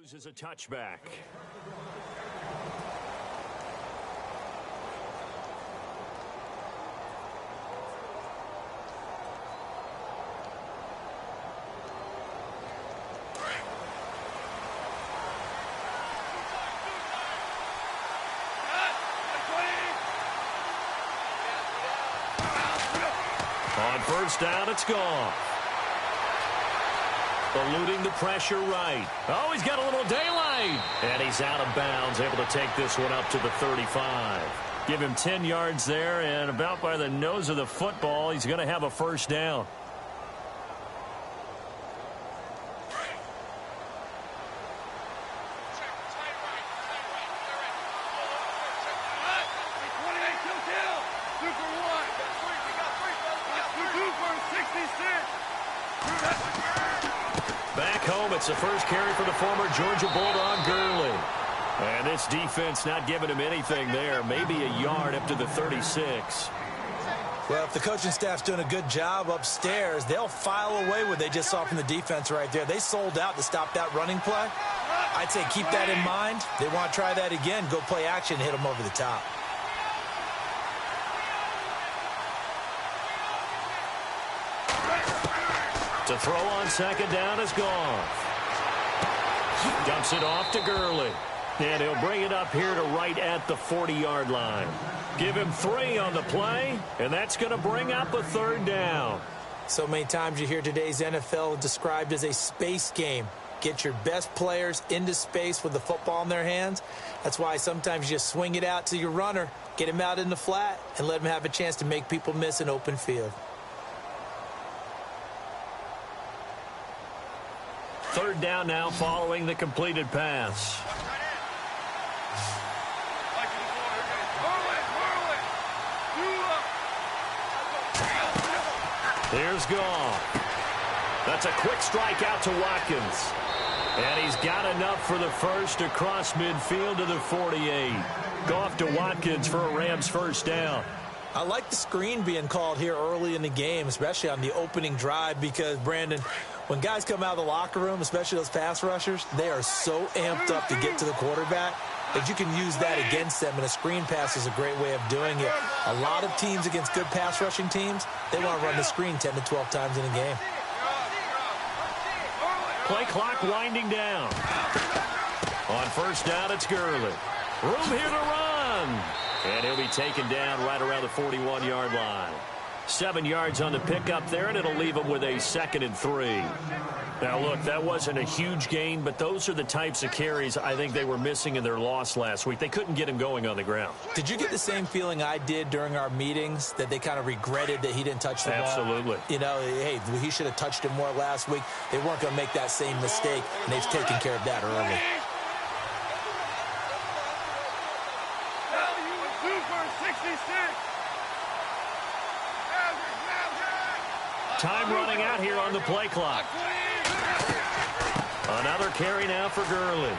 Loses a touchback. On first down, it's gone. Eluding the pressure right. Oh, he's got a little daylight. And he's out of bounds, able to take this one up to the 35. Give him 10 yards there, and about by the nose of the football, he's going to have a first down. It's the first carry for the former Georgia Bulldog, Gurley. And this defense not giving him anything there. Maybe a yard up to the 36. Well, if the coaching staff's doing a good job upstairs, they'll file away what they just saw from the defense right there. They sold out to stop that running play. I'd say keep that in mind. They want to try that again. Go play action, hit them over the top. To throw on second down is gone. Dumps it off to Gurley. And he'll bring it up here to right at the 40-yard line. Give him 3 on the play, and that's going to bring up a third down. So many times you hear today's NFL described as a space game. Get your best players into space with the football in their hands. That's why sometimes you just swing it out to your runner, get him out in the flat, and let him have a chance to make people miss an open field. Third down now following the completed pass. Here's Goff. That's a quick strike out to Watkins. And he's got enough for the first across midfield to the 48. Goff to Watkins for a Rams first down. I like the screen being called here early in the game, especially on the opening drive, because, Brandon, when guys come out of the locker room, especially those pass rushers, they are so amped up to get to the quarterback that you can use that against them, and a screen pass is a great way of doing it. A lot of teams against good pass rushing teams, they want to run the screen 10 to 12 times in a game. Play clock winding down. On first down, it's Gurley. Room here to run. And he'll be taken down right around the 41-yard line. 7 yards on the pickup there, and it'll leave him with a 2nd and 3. Now, look, that wasn't a huge gain, but those are the types of carries I think they were missing in their loss last week. They couldn't get him going on the ground. Did you get the same feeling I did during our meetings, that they kind of regretted that he didn't touch the ball? Absolutely. You know, hey, he should have touched it more last week. They weren't going to make that same mistake, and they've taken care of that early. Time running out here on the play clock. Another carry now for Gurley.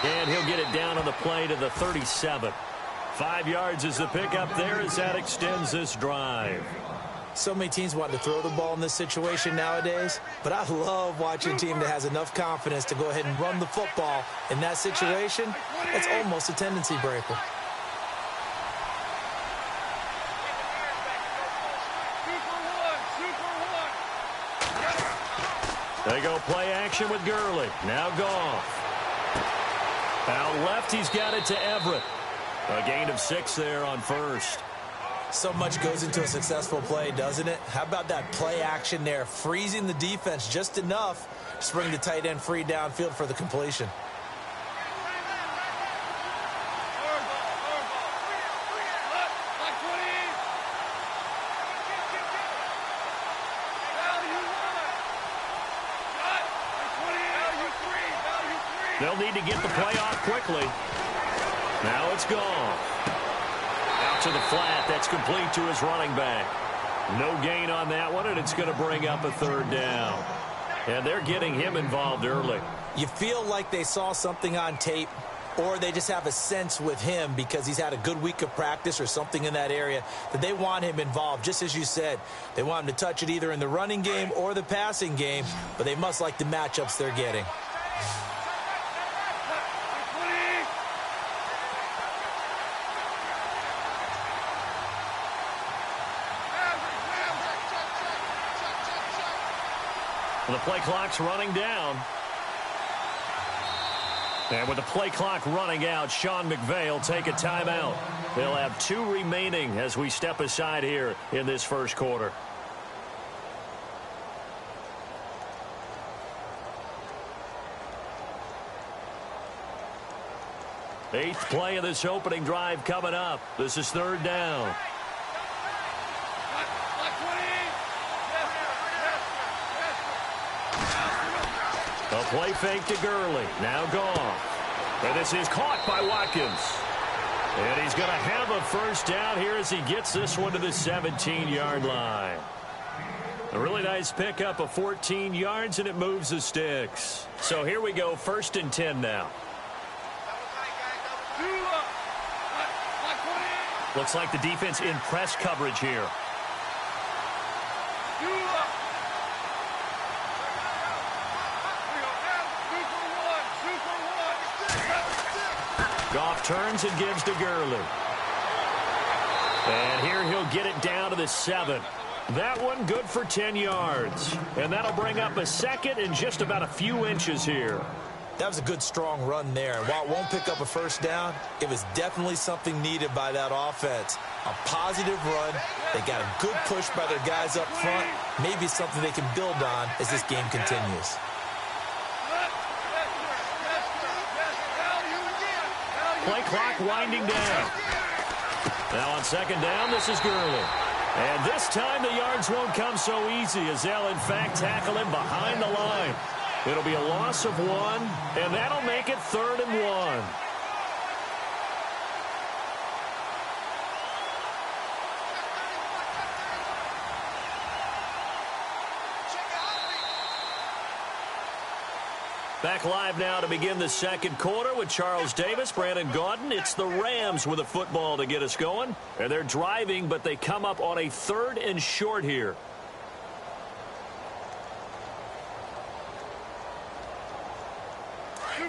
And he'll get it down on the play to the 37. 5 yards is the pickup there as that extends this drive. So many teams want to throw the ball in this situation nowadays, but I love watching a team that has enough confidence to go ahead and run the football in that situation. It's almost a tendency breaker. They go play action with Gurley. Now Goff. Out left, he's got it to Everett. A gain of 6 there on first. So much goes into a successful play, doesn't it? How about that play action there, freezing the defense just enough to bring the tight end free downfield for the completion. They'll need to get the play off quickly. Now it's gone. Out to the flat. That's complete to his running back. No gain on that one, and it's going to bring up a third down. And they're getting him involved early. You feel like they saw something on tape, or they just have a sense with him because he's had a good week of practice or something in that area that they want him involved. Just as you said, they want him to touch it either in the running game or the passing game, but they must like the matchups they're getting. The play clock's running down. And with the play clock running out, Sean McVay will take a timeout. They'll have 2 remaining as we step aside here in this first quarter. Eighth play of this opening drive coming up. This is 3rd down. A play fake to Gurley. Now gone. And this is caught by Watkins. And he's going to have a first down here as he gets this one to the 17-yard line. A really nice pickup of 14 yards, and it moves the sticks. So here we go, 1st and 10 now. Looks like the defense in press coverage here. Goff turns and gives to Gurley. And here he'll get it down to the 7. That one good for 10 yards. And that'll bring up a 2nd and just about a few inches here. That was a good, strong run there. And while it won't pick up a first down, it was definitely something needed by that offense. A positive run. They got a good push by their guys up front. Maybe something they can build on as this game continues. Play clock winding down. Now on 2nd down, this is Gurley. And this time the yards won't come so easy as they'll, in fact, tackle him behind the line. It'll be a loss of 1, and that'll make it 3rd and 1. Back live now to begin the second quarter with Charles Davis, Brandon Gaudin. It's the Rams with a football to get us going. And they're driving, but they come up on a 3rd and short here.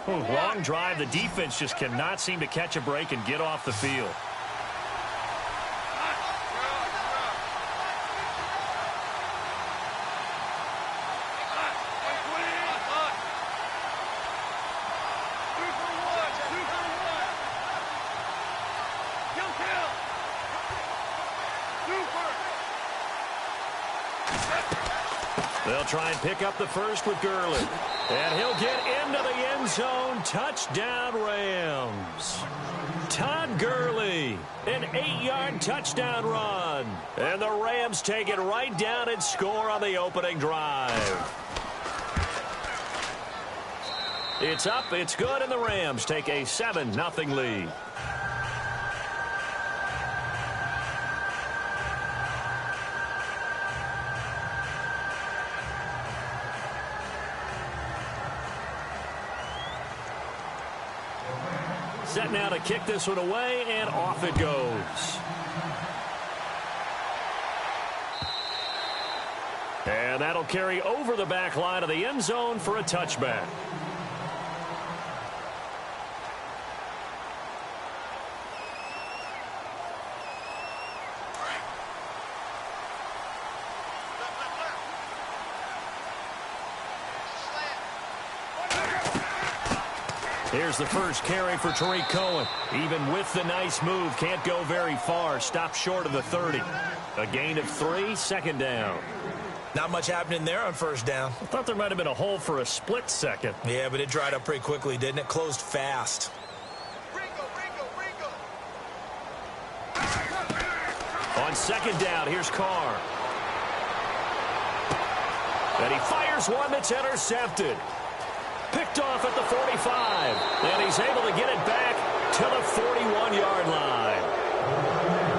Long drive. The defense just cannot seem to catch a break and get off the field. They'll try and pick up the first with Gurley. And he'll get into the end zone. Touchdown, Rams. Todd Gurley, an 8-yard touchdown run. And the Rams take it right down and score on the opening drive. It's up, it's good, and the Rams take a 7-0 lead. Set now to kick this one away, and off it goes. And that'll carry over the back line of the end zone for a touchback. Here's the first carry for Tariq Cohen. Even with the nice move, can't go very far. Stopped short of the 30. A gain of 3, 2nd down. Not much happening there on 1st down. I thought there might have been a hole for a split second. Yeah, but it dried up pretty quickly, didn't it? Closed fast. On 2nd down, here's Carr. And he fires one that's intercepted. Picked off at the 45. And he's able to get it back to the 41-yard line.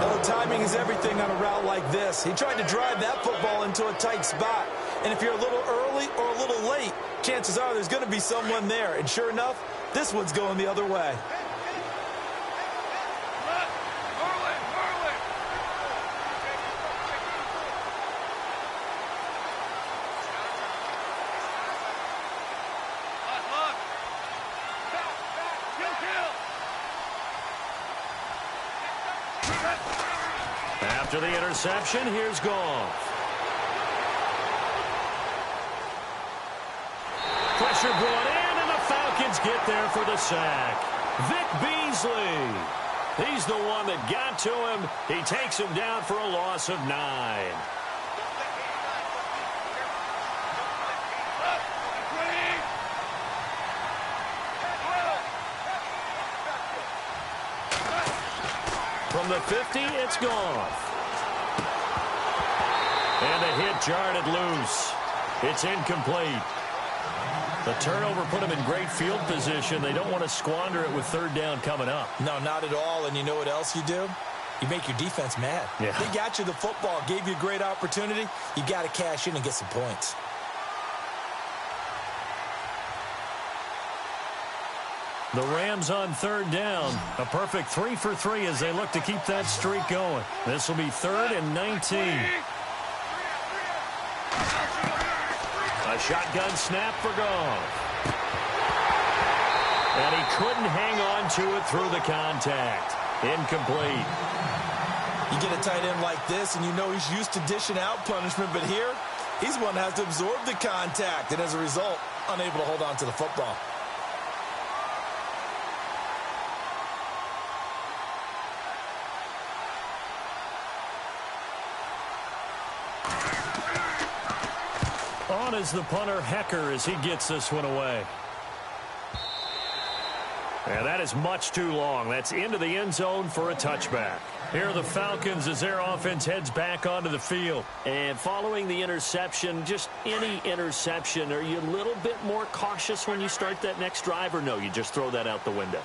Oh, timing is everything on a route like this. He tried to drive that football into a tight spot. And if you're a little early or a little late, chances are there's going to be someone there. And sure enough, this one's going the other way. After the interception, here's Goff. Pressure brought in, and the Falcons get there for the sack. Vic Beasley. He's the one that got to him. He takes him down for a loss of 9. From the 50, it's gone. And the hit jarred it loose. It's incomplete. The turnover put them in great field position. They don't want to squander it with third down coming up. No, not at all. And you know what else you do? You make your defense mad. Yeah. They got you the football, gave you a great opportunity. You got to cash in and get some points. The Rams on third down. A perfect 3 for 3 as they look to keep that streak going. This will be 3rd and 19. A shotgun snap for Goff. And he couldn't hang on to it through the contact. Incomplete. You get a tight end like this, and you know he's used to dishing out punishment, but here, he's one that has to absorb the contact, and as a result, unable to hold on to the football. On is the punter, Hecker, as he gets this one away. And that is much too long. That's into the end zone for a touchback. Here are the Falcons as their offense heads back onto the field. And following the interception, just any interception, are you a little bit more cautious when you start that next drive, or no, you just throw that out the window?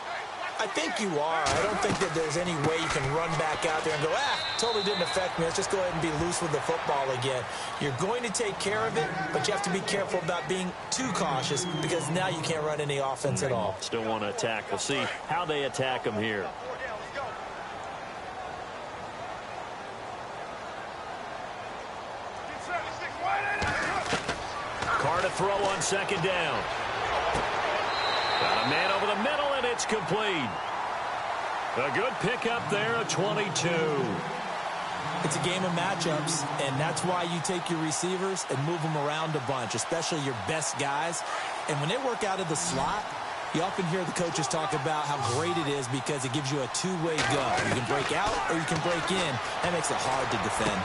I think you are. I don't think that there's any way you can run back out there and go, totally didn't affect me. Let's just go ahead and be loose with the football again. You're going to take care of it, but you have to be careful about being too cautious because now you can't run any offense at all. Still want to attack. We'll see how they attack them here. Carr to throw on second down. Got a man over the middle, and it's complete. A good pickup there, a 22. It's a game of matchups, and that's why you take your receivers and move them around a bunch, especially your best guys. And when they work out of the slot, you often hear the coaches talk about how great it is because it gives you a two-way go. You can break out or you can break in. That makes it hard to defend.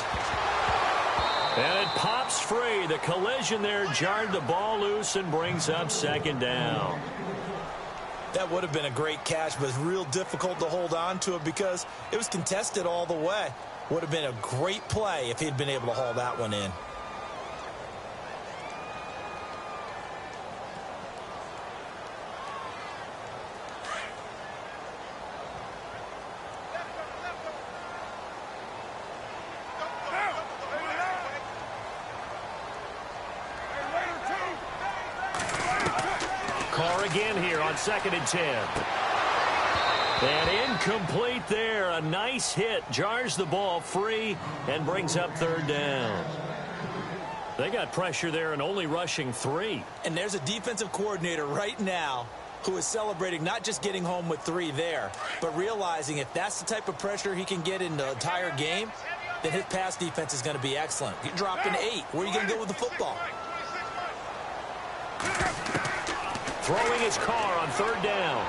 And it pops free. The collision there jarred the ball loose and brings up second down. That would have been a great catch, but it's real difficult to hold on to it because it was contested all the way. Would have been a great play if he'd been able to haul that one in. Carr again here on 2nd and 10. And incomplete there. A nice hit. Jars the ball free and brings up third down. They got pressure there and only rushing 3. And there's a defensive coordinator right now who is celebrating not just getting home with 3 there, but realizing if that's the type of pressure he can get in the entire game, then his pass defense is going to be excellent. You're dropping 8. Where are you going to go with the football? Throwing his Carr on third down.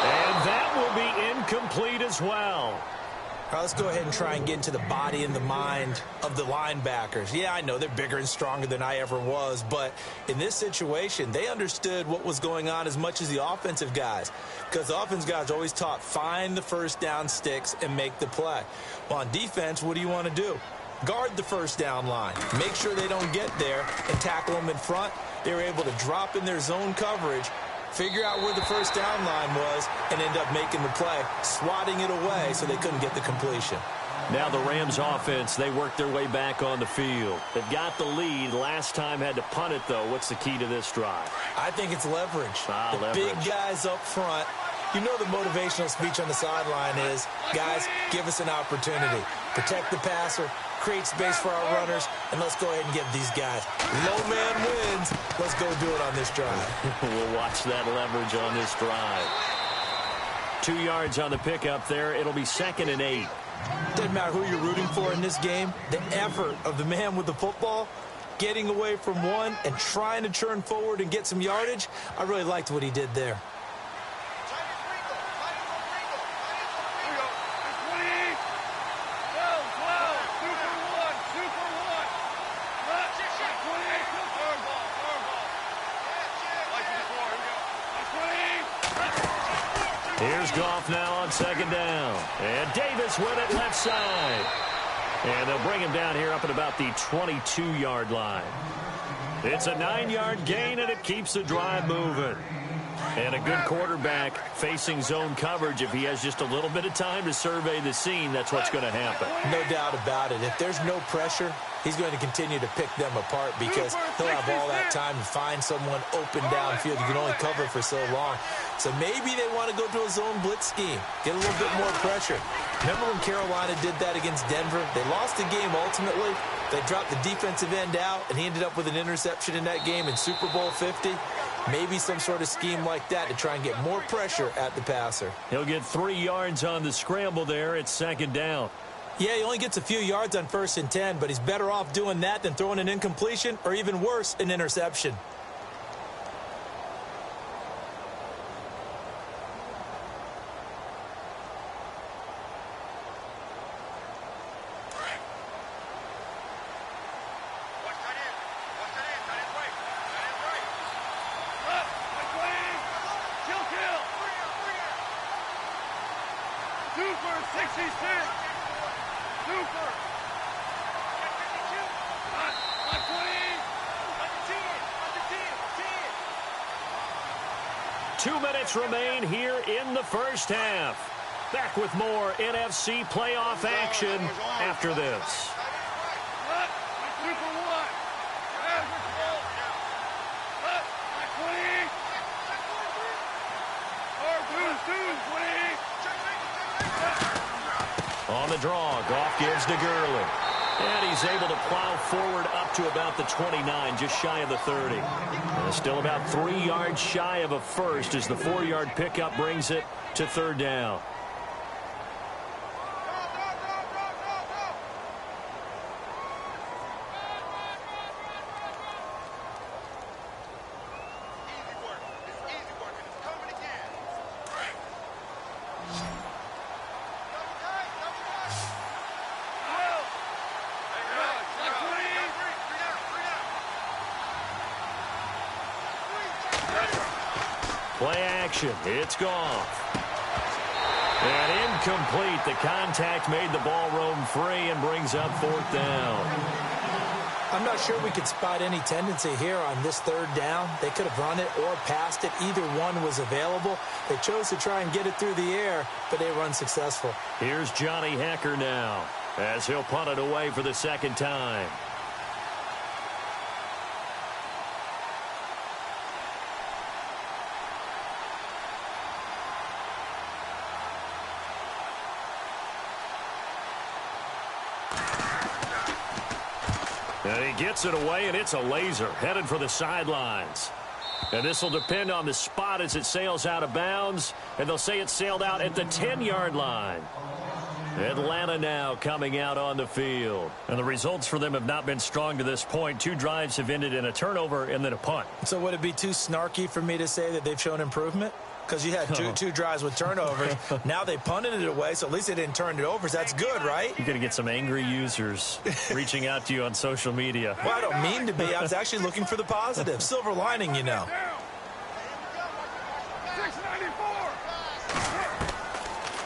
And that will be incomplete as well. All right, let's go ahead and try and get into the body and the mind of the linebackers. Yeah, I know they're bigger and stronger than I ever was, but in this situation, they understood what was going on as much as the offensive guys, because the offensive guys are always taught, find the first down sticks and make the play. Well, on defense, what do you want to do? Guard the first down line. Make sure they don't get there and tackle them in front. They were able to drop in their zone coverage, figure out where the first down line was, and end up making the play, swatting it away so they couldn't get the completion. Now the Rams offense, they worked their way back on the field. They've got the lead. Last time had to punt it, though. What's the key to this drive? I think it's leverage. Leverage. Big guys up front. You know the motivational speech on the sideline is, guys, give us an opportunity. Protect the passer, create space for our runners, and let's go ahead and give these guys. Low man wins. Let's go do it on this drive. We'll watch that leverage on this drive. 2 yards on the pickup there. It'll be 2nd and 8. Doesn't matter who you're rooting for in this game. The effort of the man with the football, getting away from one and trying to turn forward and get some yardage. I really liked what he did there. Here's Goff now on second down. And Davis with it left side. And they'll bring him down here up at about the 22-yard line. It's a 9-yard gain, and it keeps the drive moving. And a good quarterback facing zone coverage. If he has just a little bit of time to survey the scene, that's what's going to happen. No doubt about it. If there's no pressure, he's going to continue to pick them apart because he'll have all that time to find someone open downfield. You can only cover for so long. So maybe they want to go to a zone blitz scheme, get a little bit more pressure. Remember when Carolina did that against Denver? They lost the game ultimately. They dropped the defensive end out, and he ended up with an interception in that game in Super Bowl 50. Maybe some sort of scheme like that to try and get more pressure at the passer. He'll get 3 yards on the scramble there. It's second down. Yeah, he only gets a few yards on 1st and 10, but he's better off doing that than throwing an incompletion or even worse, an interception. Remain here in the first half. Back with more NFC playoff action after this. On the draw, Goff gives to Gurley. And he's able to plow forward up to about the 29, just shy of the 30. And still about 3 yards shy of a first as the 4-yard pickup brings it to 3rd down. Play action. It's Goff. And incomplete. The contact made the ball roam free and brings up 4th down. I'm not sure we could spot any tendency here on this 3rd down. They could have run it or passed it. Either one was available. They chose to try and get it through the air, but they were unsuccessful. Here's Johnny Hecker now as he'll punt it away for the 2nd time. And he gets it away, and it's a laser headed for the sidelines. And this will depend on the spot as it sails out of bounds. And they'll say it sailed out at the 10-yard line. Atlanta now coming out on the field. And the results for them have not been strong to this point. 2 drives have ended in a turnover and then a punt. So would it be too snarky for me to say that they've shown improvement? Because you had two drives with turnovers. Now they punted it away, so at least they didn't turn it over. So that's good, right? You're going to get some angry users reaching out to you on social media. Well, I don't mean to be. I was actually looking for the positive. Silver lining, you know.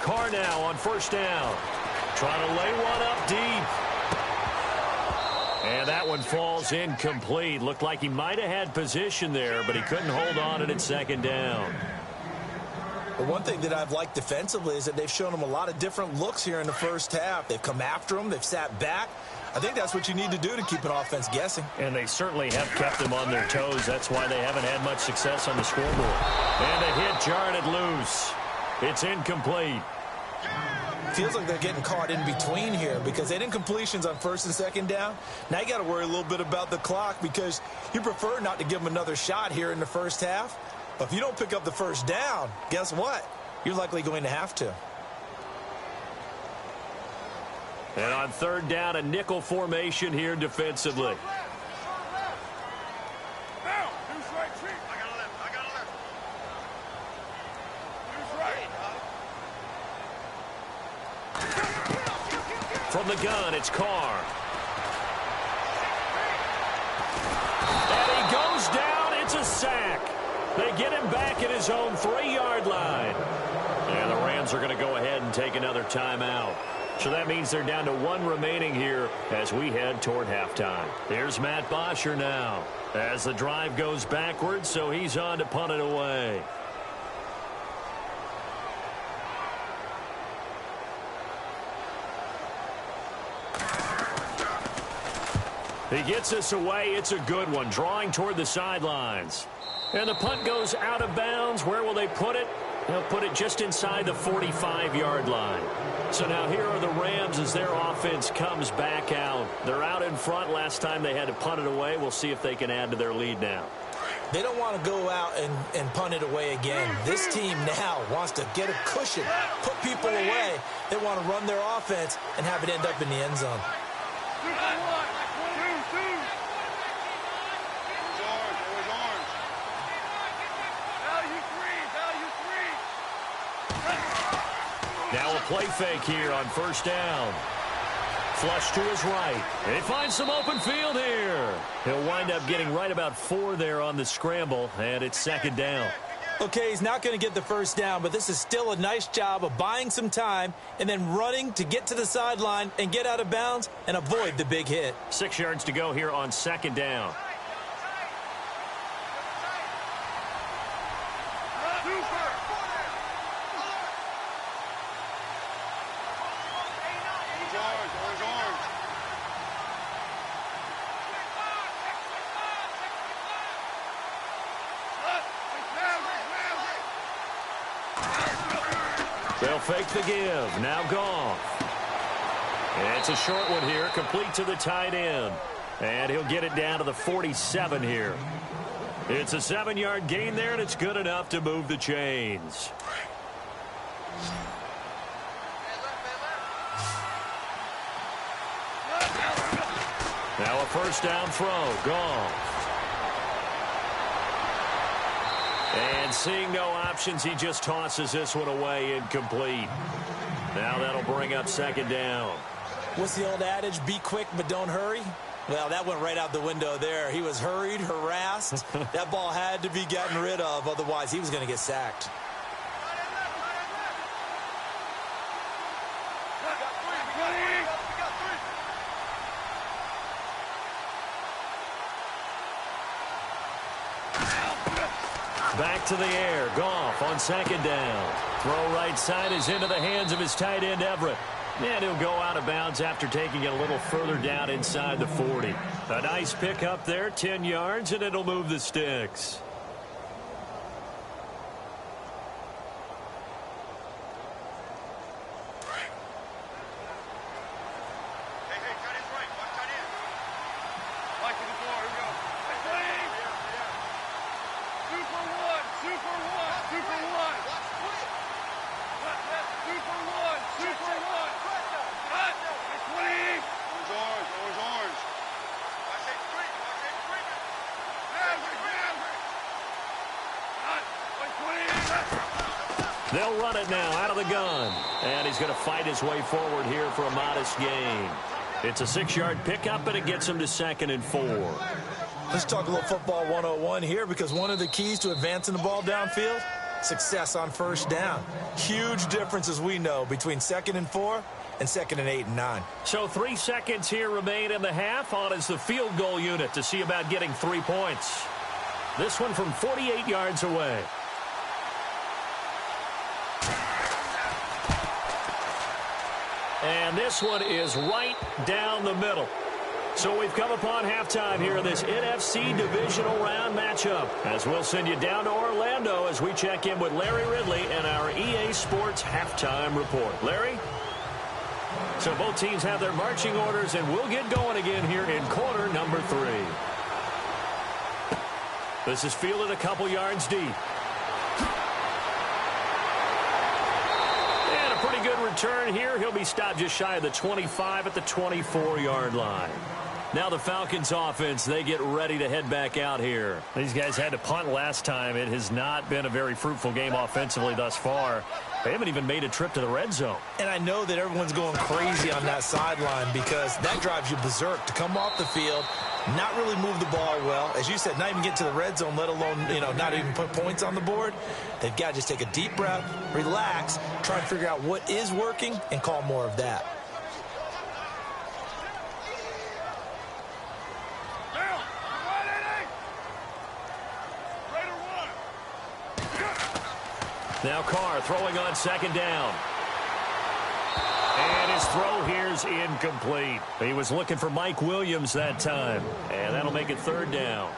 Carr now on 1st down. Trying to lay one up deep. And that one falls incomplete. Looked like he might have had position there, but he couldn't hold on it at 2nd down. But one thing that I've liked defensively is that they've shown them a lot of different looks here in the first half. They've come after them. They've sat back. I think that's what you need to do to keep an offense guessing. And they certainly have kept them on their toes. That's why they haven't had much success on the scoreboard. And a hit jarred it loose. It's incomplete. Feels like they're getting caught in between here because they didn't incompletions on 1st and 2nd down. Now you got to worry a little bit about the clock because you prefer not to give them another shot here in the first half. But if you don't pick up the 1st down, guess what? You're likely going to have to. And on 3rd down, a nickel formation here defensively. From the gun, it's Carr. And he goes down. It's a sack. They get him back at his own 3-yard line. And the Rams are going to go ahead and take another timeout. So that means they're down to 1 remaining here as we head toward halftime. Here's Matt Bosher now as the drive goes backwards, so he's on to punt it away. He gets this away. It's a good one, drawing toward the sidelines. And the punt goes out of bounds. Where will they put it? They'll put it just inside the 45-yard line. So now here are the Rams as their offense comes back out. They're out in front. Last time they had to punt it away. We'll see if they can add to their lead now. They don't want to go out and punt it away again. This team now wants to get a cushion, put people away. They want to run their offense and have it end up in the end zone. Now a play fake here on first down. Flush to his right. And he finds some open field here. He'll wind up getting right about 4 there on the scramble, and it's second down. Okay, he's not going to get the first down, but this is still a nice job of buying some time and then running to get to the sideline and get out of bounds and avoid the big hit. 6 yards to go here on second down. They'll fake the give. Now Goff. And it's a short one here, complete to the tight end. And he'll get it down to the 47 here. It's a 7-yard gain there, and it's good enough to move the chains. Now a first down throw. Goff. And seeing no options, he just tosses this one away incomplete. Now that'll bring up second down. What's the old adage? Be quick, but don't hurry. Well, that went right out the window there. He was hurried, harassed. That ball had to be gotten rid of. Otherwise, he was going to get sacked. Back to the air. Goff on second down. Throw right side is into the hands of his tight end, Everett. And he'll go out of bounds after taking it a little further down inside the 40. A nice pick up there, 10 yards, and it'll move the sticks. They'll run it now out of the gun. And he's going to fight his way forward here for a modest gain. It's a 6-yard pickup, and it gets him to 2nd and 4. Let's talk a little football 101 here, because one of the keys to advancing the ball downfield, success on first down. Huge difference, as we know, between 2nd and 4 and 2nd and 8 and 9. So 3 seconds here remain in the half. On is the field goal unit to see about getting 3 points. This one from 48 yards away. And this one is right down the middle. So we've come upon halftime here in this NFC divisional round matchup, as we'll send you down to Orlando as we check in with Larry Ridley and our EA Sports halftime report. Larry? So both teams have their marching orders, and we'll get going again here in quarter number 3. This is fielded a couple yards deep. Pretty good return here. He'll be stopped just shy of the 25 at the 24-yard line. Now the Falcons offense, they get ready to head back out here. These guys had to punt last time. It has not been a very fruitful game offensively thus far. They haven't even made a trip to the red zone. And I know that everyone's going crazy on that sideline because that drives you berserk to come off the field, not really move the ball well. As you said, not even get to the red zone, let alone, not even put points on the board. They've got to just take a deep breath, relax, try and figure out what is working, and call more of that. Now Carr throwing on second down. And his throw here's incomplete. He was looking for Mike Williams that time. And that'll make it third down.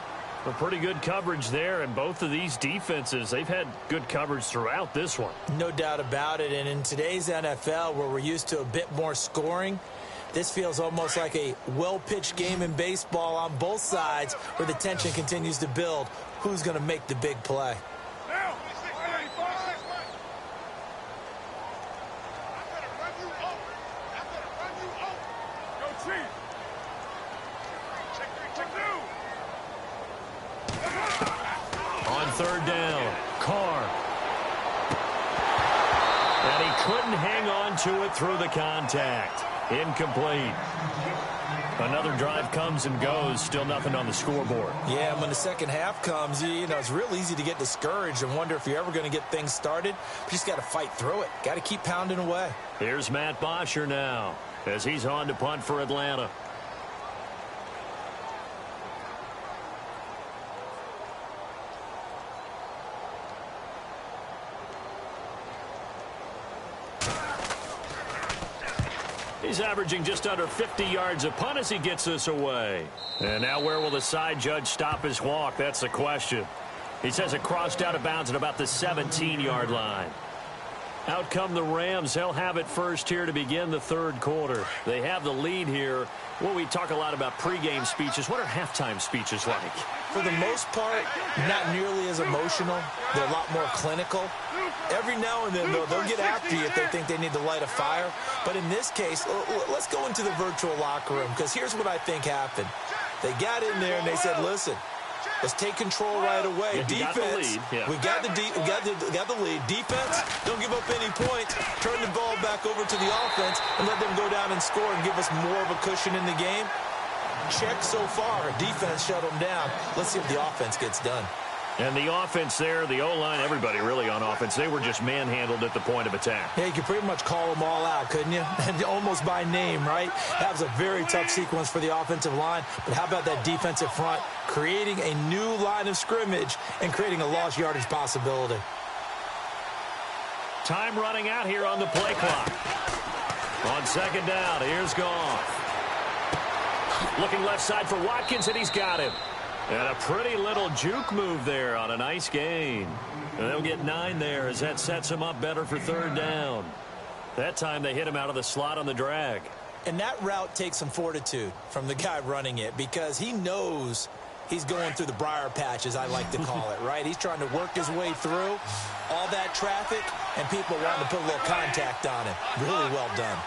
A pretty good coverage there, and both of these defenses, they've had good coverage throughout this one. No doubt about it. And in today's NFL, where we're used to a bit more scoring, this feels almost like a well-pitched game in baseball on both sides where the tension continues to build. Who's going to make the big play? On third down, Carr. And he couldn't hang on to it through the contact. Incomplete. Another drive comes and goes, still nothing on the scoreboard. Yeah, when the second half comes, it's real easy to get discouraged and wonder if you're ever going to get things started. But you just got to fight through it. Got to keep pounding away. Here's Matt Bosher now as he's on to punt for Atlanta. He's averaging just under 50 yards a punt as he gets this away. And now where will the side judge stop his walk? That's the question. He says it crossed out of bounds at about the 17-yard line. Out come the Rams. They'll have it first here to begin the third quarter. They have the lead here. Well, we talk a lot about pregame speeches. What are halftime speeches like? For the most part, not nearly as emotional. They're a lot more clinical. Every now and then, though, they'll get after you if they think they need to light a fire. But in this case, let's go into the virtual locker room, because here's what I think happened. They got in there and they said, listen, let's take control right away. Defense, we got the lead. Defense, don't give up any points. Turn the ball back over to the offense and let them go down and score and give us more of a cushion in the game. Check so far. Defense shut them down. Let's see if the offense gets done. And the offense there, the O-line, everybody really on offense, they were just manhandled at the point of attack. Yeah, you could pretty much call them all out, couldn't you? Almost by name, right? That was a very tough sequence for the offensive line. But how about that defensive front creating a new line of scrimmage and creating a lost yardage possibility? Time running out here on the play clock. On second down, here's Goff. Looking left side for Watkins, and he's got him. And a pretty little juke move there on a nice gain. And they'll get 9 there as that sets him up better for third down. That time they hit him out of the slot on the drag. And that route takes some fortitude from the guy running it, because he knows he's going through the briar patch, as I like to call it, right? He's trying to work his way through all that traffic, and people wanting to put a little contact on him. Really well done.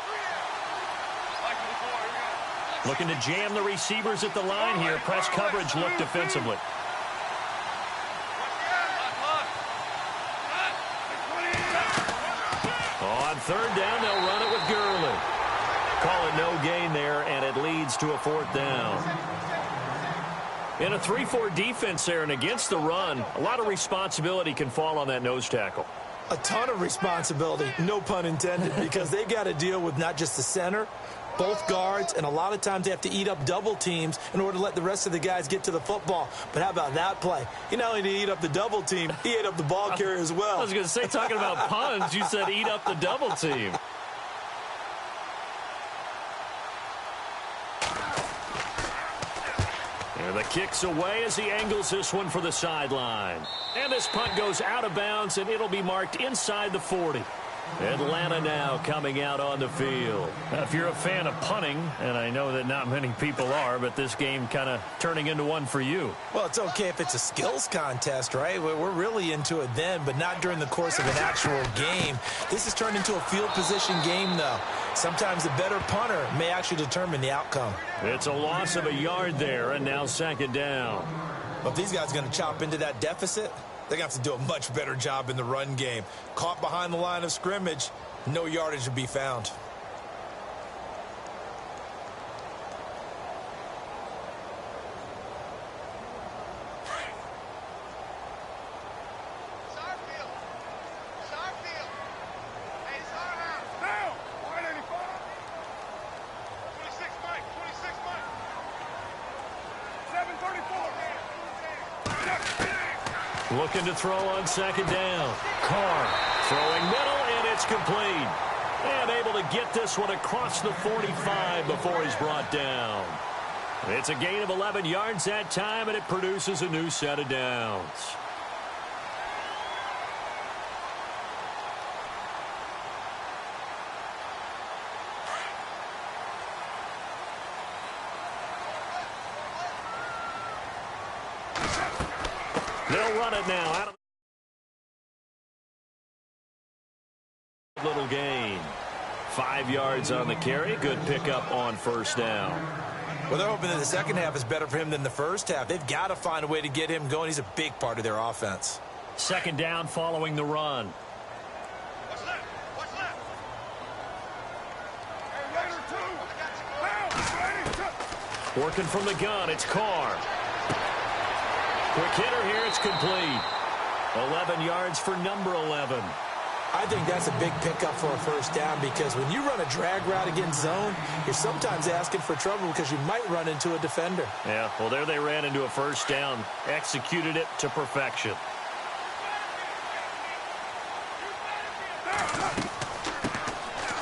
Looking to jam the receivers at the line here. Press coverage look defensively. On third down, they'll run it with Gurley. Call it no gain there, and it leads to a fourth down. In a 3-4 defense there and against the run, a lot of responsibility can fall on that nose tackle. A ton of responsibility, no pun intended, because they've got to deal with not just the center, both guards, and a lot of times they have to eat up double teams in order to let the rest of the guys get to the football. But how about that play? He not only did he eat up the double team, he ate up the ball carrier as well. I was going to say, talking about puns, you said eat up the double team. And the kick's away as he angles this one for the sideline. And this punt goes out of bounds, and it'll be marked inside the 40. Atlanta now coming out on the field. If you're a fan of punting, and I know that not many people are, but this game kind of turning into one for you. Well, it's okay if it's a skills contest, right? We're really into it then, but not during the course of an actual game. This has turned into a field position game, though. Sometimes the better punter may actually determine the outcome. It's a loss of a yard there, and now second down. But if these guys are going to chop into that deficit, they're going to have to do a much better job in the run game. Caught behind the line of scrimmage, no yardage to be found. Looking to throw on second down. Carr throwing middle, and it's complete. And able to get this one across the 45 before he's brought down. It's a gain of 11 yards that time, and it produces a new set of downs. They'll run it now out of the little gain. 5 yards on the carry. Good pickup on first down. Well, they're hoping that the second half is better for him than the first half. They've got to find a way to get him going. He's a big part of their offense. Second down following the run. Working from the gun, it's Carr. Quick hitter here, it's complete. 11 yards for number 11. I think that's a big pickup for a first down because when you run a drag route against zone, you're sometimes asking for trouble because you might run into a defender. Yeah, well, there they ran into a first down. Executed it to perfection.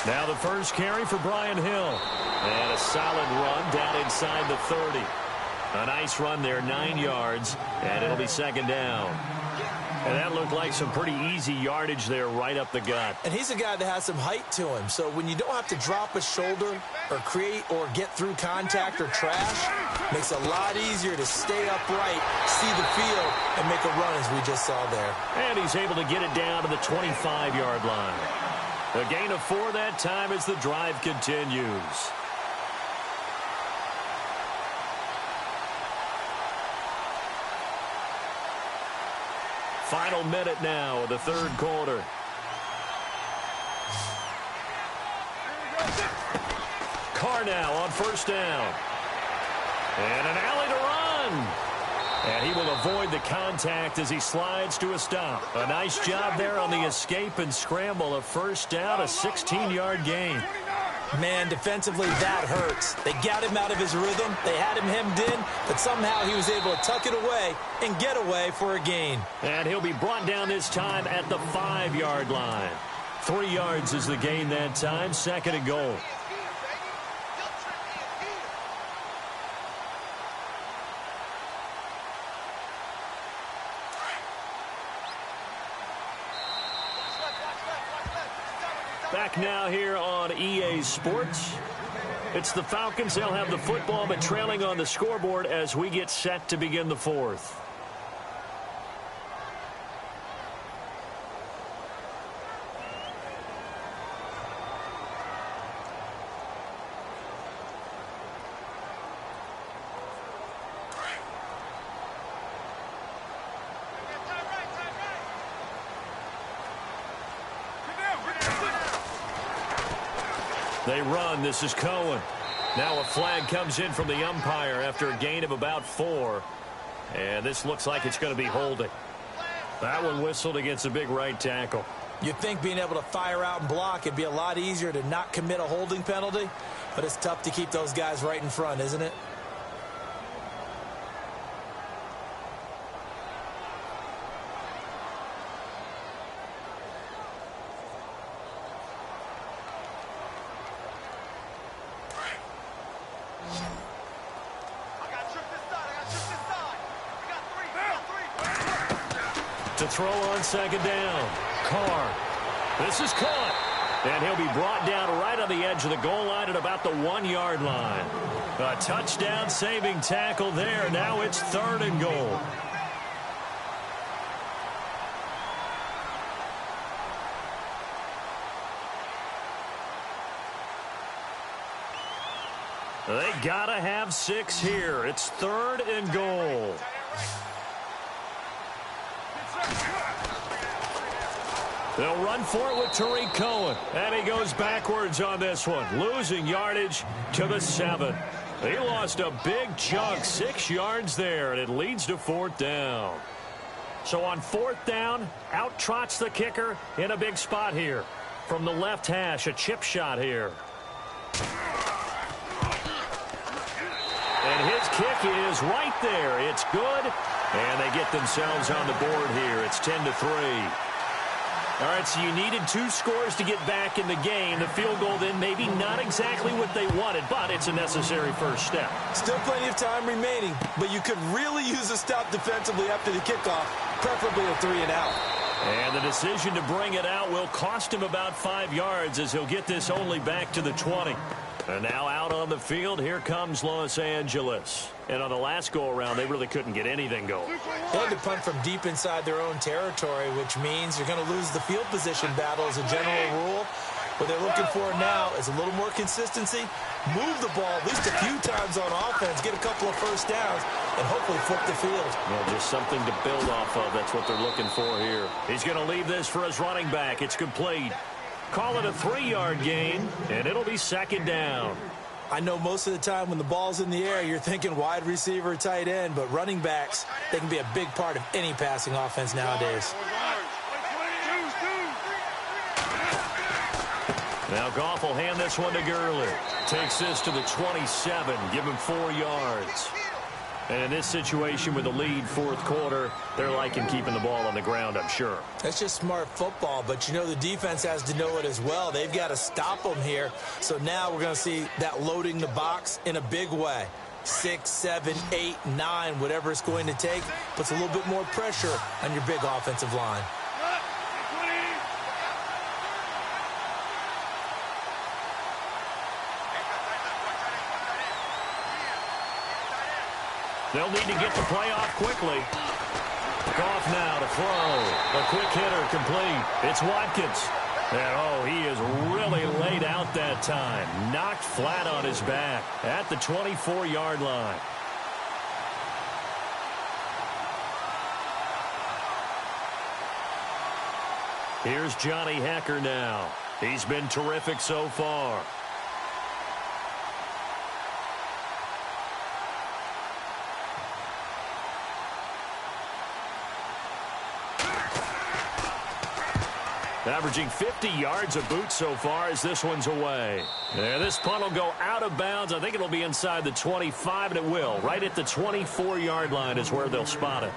Now the first carry for Brian Hill. And a solid run down inside the 30. A nice run there, 9 yards, and it'll be second down. And that looked like some pretty easy yardage there right up the gut. And he's a guy that has some height to him, so when you don't have to drop a shoulder or create or get through contact or trash, makes it a lot easier to stay upright, see the field, and make a run as we just saw there. And he's able to get it down to the 25-yard line. A gain of 4 that time as the drive continues. Final minute now of the third quarter. Carr now on first down. And an alley to run. And he will avoid the contact as he slides to a stop. A nice job there on the escape and scramble. A first down, a 16-yard gain. Man, defensively, that hurts. They got him out of his rhythm. They had him hemmed in, but somehow he was able to tuck it away and get away for a gain. And he'll be brought down this time at the 5-yard line. 3 yards is the gain that time, second and goal. Back now here on EA Sports. It's the Falcons. They'll have the football, but trailing on the scoreboard as we get set to begin the fourth. They run. This is Cohen. Now a flag comes in from the umpire after a gain of about 4. And this looks like it's going to be holding. That one whistled against a big right tackle. You'd think being able to fire out and block, it'd be a lot easier to not commit a holding penalty. But it's tough to keep those guys right in front, isn't it? To throw on second down. Carr. This is caught. And he'll be brought down right on the edge of the goal line at about the 1-yard line. A touchdown-saving tackle there. Now it's 3rd and goal. They got to have 6 here. It's 3rd and goal. They'll run for it with Tariq Cohen. And he goes backwards on this one, losing yardage to the 7. He lost a big chunk, 6 yards there, and it leads to 4th down. So on 4th down, out trots the kicker in a big spot here. From the left hash, a chip shot here. And his kick is right there. It's good. And they get themselves on the board here. It's 10-3. All right, so you needed 2 scores to get back in the game. The field goal then maybe not exactly what they wanted, but it's a necessary first step. Still plenty of time remaining, but you could really use a stop defensively after the kickoff, preferably a 3 and out. And the decision to bring it out will cost him about 5 yards as he'll get this only back to the 20. And now out on the field, here comes Los Angeles. And on the last go-around, they really couldn't get anything going. They had to punt from deep inside their own territory, which means you're going to lose the field position battle as a general rule. What they're looking for now is a little more consistency, move the ball at least a few times on offense, get a couple of first downs, and hopefully flip the field. Well, just something to build off of. That's what they're looking for here. He's going to leave this for his running back. It's complete. Call it a 3-yard gain, and it'll be 2nd down. I know most of the time when the ball's in the air, you're thinking wide receiver, tight end, but running backs, they can be a big part of any passing offense nowadays. Now Goff will hand this one to Gurley. Takes this to the 27, give him 4 yards. And in this situation with the lead 4th quarter, they're liking keeping the ball on the ground, I'm sure. That's just smart football, but you know the defense has to know it as well. They've got to stop them here. So now we're going to see that loading the box in a big way. 6, 7, 8, 9, whatever it's going to take, puts a little bit more pressure on your big offensive line. They'll need to get the play off quickly. Goff now to throw. A quick hitter complete. It's Watkins. And, he is really laid out that time. Knocked flat on his back at the 24-yard line. Here's Johnny Hecker now. He's been terrific so far. Averaging 50 yards a boot so far as this one's away. And this punt will go out of bounds. I think it'll be inside the 25, and it will. Right at the 24-yard line is where they'll spot it.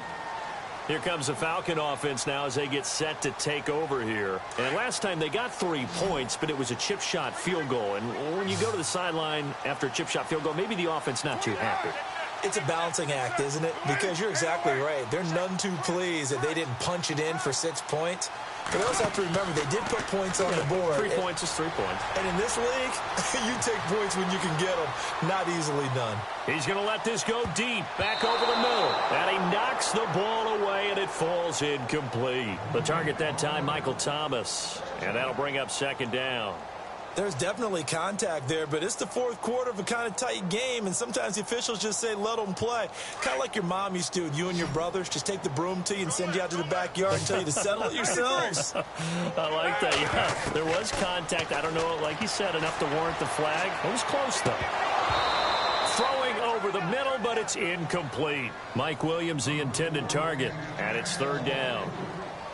Here comes the Falcon offense now as they get set to take over here. And last time they got 3 points, but it was a chip shot field goal. And when you go to the sideline after a chip shot field goal, maybe the offense not too happy. It's a balancing act, isn't it? Because you're exactly right. They're none too pleased that they didn't punch it in for 6 points. But they also have to remember they did put points on the board. 3 points is 3 points. And in this league, you take points when you can get them. Not easily done. He's going to let this go deep, back over the middle. And he knocks the ball away, and it falls incomplete. The target that time, Michael Thomas. And that'll bring up 2nd down. There's definitely contact there, but it's the 4th quarter of a kind of tight game, and sometimes the officials just say, let them play. Kind of like your mom used to with you and your brothers. Just take the broom to you and send you out to the backyard and tell you to settle it yourselves. I like that, yeah. There was contact. I don't know, like you said, enough to warrant the flag. It was close, though. Throwing over the middle, but it's incomplete. Mike Williams, the intended target, and it's 3rd down.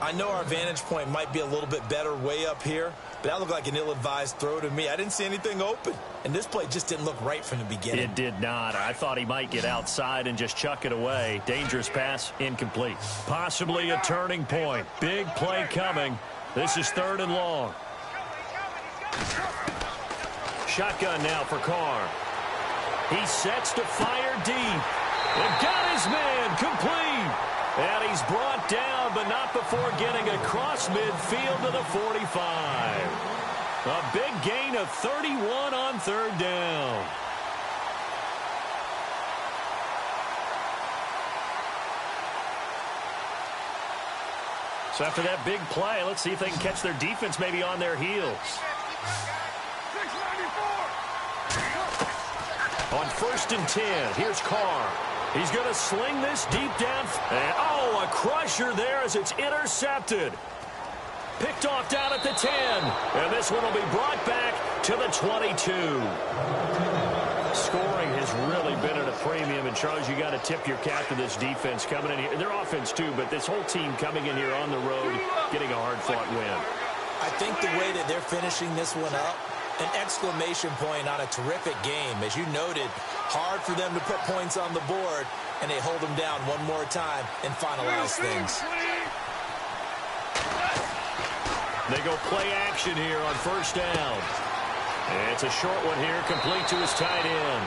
I know our vantage point might be a little bit better way up here, but that looked like an ill-advised throw to me. I didn't see anything open, and this play just didn't look right from the beginning. It did not. I thought he might get outside and just chuck it away. Dangerous pass, incomplete. Possibly a turning point. Big play coming. This is 3rd and long. Shotgun now for Carr. He sets to fire deep. And got his man complete. And he's brought down, but not before getting across midfield to the 45. A big gain of 31 on third down. So after that big play, let's see if they can catch their defense maybe on their heels. On 1st and 10, here's Carr. He's going to sling this deep down. And, oh, a crusher there as it's intercepted. Picked off down at the 10. And this one will be brought back to the 22. Scoring has really been at a premium. And, Charles, you got to tip your cap to this defense coming in here. Their offense, too, but this whole team coming in here on the road, getting a hard-fought win. I think the way that they're finishing this one up, an exclamation point on a terrific game. As you noted, hard for them to put points on the board, and they hold them down one more time and finalize things. They go play action here on 1st down. And it's a short one here, complete to his tight end.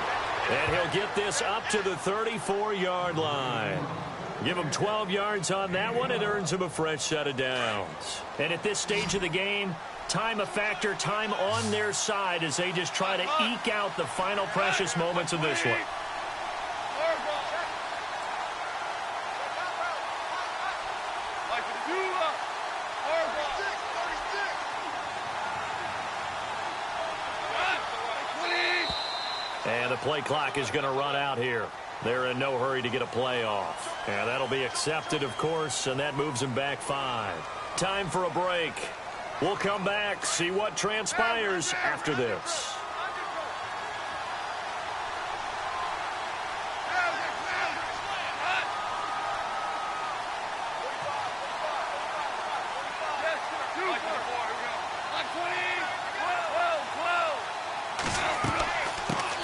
And he'll get this up to the 34-yard line. Give him 12 yards on that one. It earns him a fresh set of downs. And at this stage of the game, time a factor, time on their side as they just try to eke out the final precious moments of this one. And the play clock is going to run out here. They're in no hurry to get a play off. And that'll be accepted, of course, and that moves them back 5. Time for a break. We'll come back, see what transpires after this.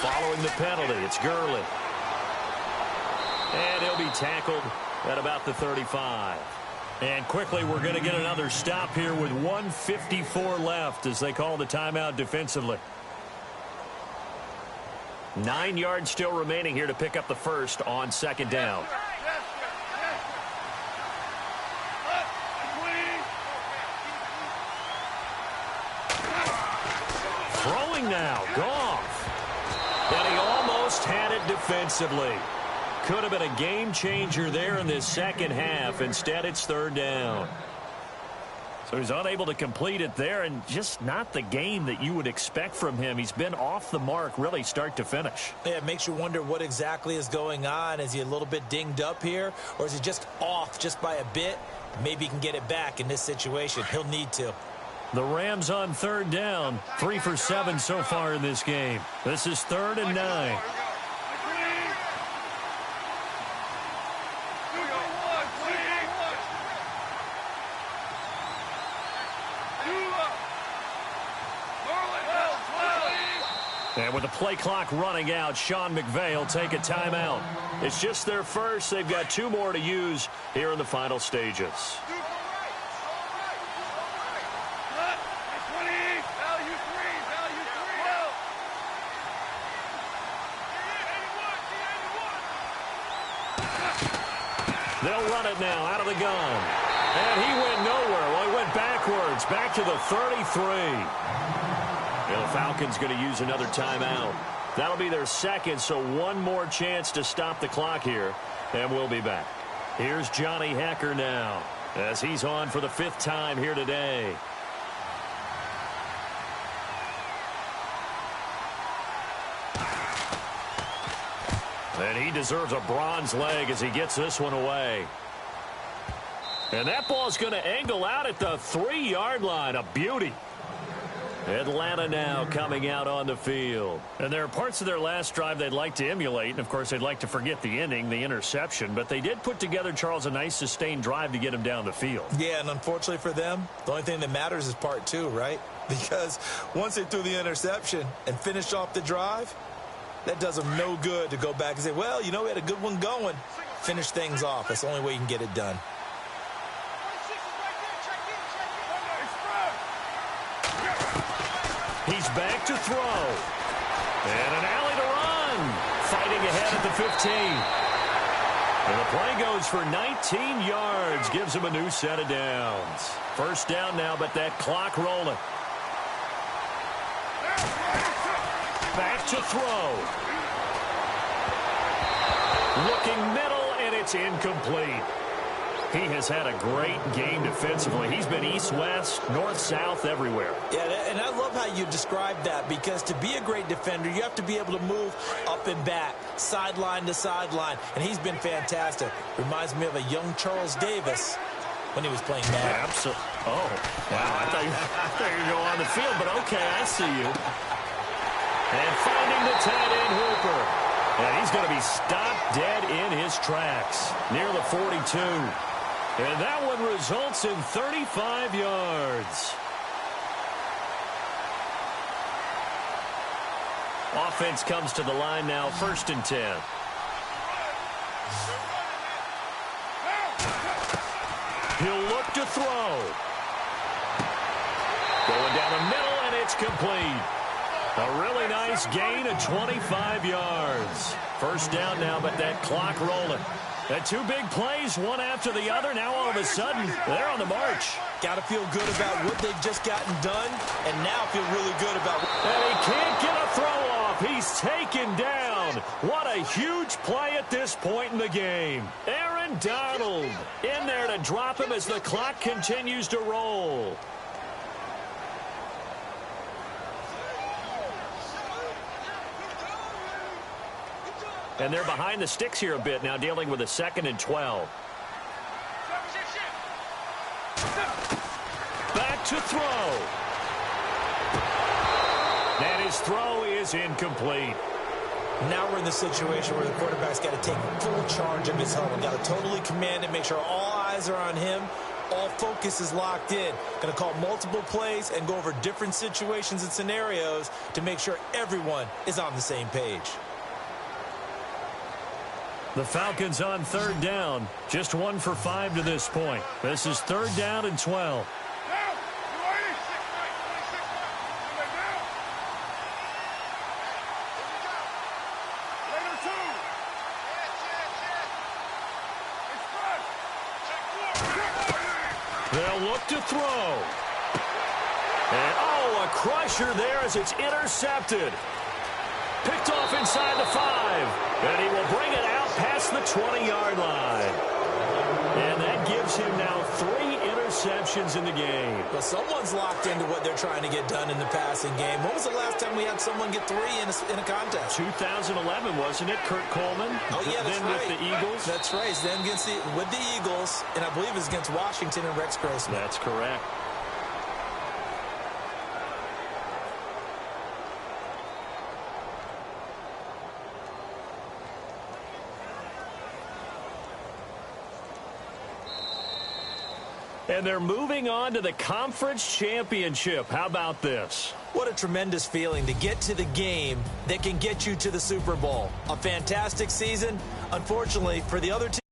Following the penalty, it's Gurley. And he'll be tackled at about the 35. And quickly, we're going to get another stop here with 1:54 left as they call the timeout defensively. 9 yards still remaining here to pick up the first on 2nd down. Throwing now, Goff. And he almost had it defensively. Could have been a game changer there in this second half. Instead, it's 3rd down. So he's unable to complete it there, and just not the game that you would expect from him. He's been off the mark really start to finish. Yeah, it makes you wonder what exactly is going on. Is he a little bit dinged up here, or is he just off just by a bit? Maybe he can get it back in this situation. He'll need to. The Rams on 3rd down, 3 for 7 so far in this game. This is 3rd and 9. And with the play clock running out, Sean McVay will take a timeout. It's just their first. They've got 2 more to use here in the final stages. They'll run it now out of the gun. And he went nowhere. Well, he went backwards, back to the 33. And the Falcons going to use another timeout. That'll be their second, so one more chance to stop the clock here. And we'll be back. Here's Johnny Hekker now as he's on for the 5th time here today. And he deserves a bronze leg as he gets this one away. And that ball's going to angle out at the 3-yard line. A beauty. Atlanta now coming out on the field. And there are parts of their last drive they'd like to emulate. And, of course, they'd like to forget the ending, the interception. But they did put together, Charles, a nice sustained drive to get him down the field. Yeah, and unfortunately for them, the only thing that matters is part 2, right? Because once they threw the interception and finished off the drive, that does them no good to go back and say, well, you know, we had a good one going. Finish things off. That's the only way you can get it done. He's back to throw. And an alley to run. Fighting ahead at the 15. And the play goes for 19 yards. Gives him a new set of downs. 1st down now, but that clock rolling. Back to throw. Looking middle, and it's incomplete. He has had a great game defensively. He's been east-west, north-south, everywhere. Yeah, and I love how you describe that, because to be a great defender, you have to be able to move up and back, sideline to sideline, and he's been fantastic. Reminds me of a young Charles Davis when he was playing that. Absolutely. Oh, wow. I thought you were going to go on the field, but okay, I see you. And finding the tight end Hooper. And he's going to be stopped dead in his tracks near the 42. And that one results in 35 yards. Offense comes to the line now, 1st and 10. He'll look to throw. Going down the middle, and it's complete. A really nice gain of 25 yards. 1st down now, but that clock rolling. The 2 big plays, one after the other. Now all of a sudden, they're on the march. Got to feel good about what they've just gotten done, and now feel really good about... And he can't get a throw off. He's taken down. What a huge play at this point in the game. Aaron Donald in there to drop him as the clock continues to roll. And they're behind the sticks here a bit now, dealing with a 2nd and 12. Back to throw. And his throw is incomplete. Now we're in the situation where the quarterback's got to take full charge of his huddle. Got to totally command it, make sure all eyes are on him. All focus is locked in. Going to call multiple plays and go over different situations and scenarios to make sure everyone is on the same page. The Falcons on 3rd down. Just 1 for 5 to this point. This is 3rd down and 12. They'll look to throw. And, oh, a crusher there as it's intercepted. Picked off inside the 5. And he will bring it out past the 20-yard line. And that gives him now 3 interceptions in the game. Well, someone's locked into what they're trying to get done in the passing game. When was the last time we had someone get 3 in a contest? 2011, wasn't it? Kurt Coleman. Oh, yeah, that's then right. with the Eagles. That's right. Then with the Eagles, and I believe it was against Washington and Rex Grossman. That's correct. And they're moving on to the conference championship. How about this? What a tremendous feeling to get to the game that can get you to the Super Bowl. A fantastic season. Unfortunately, for the other team.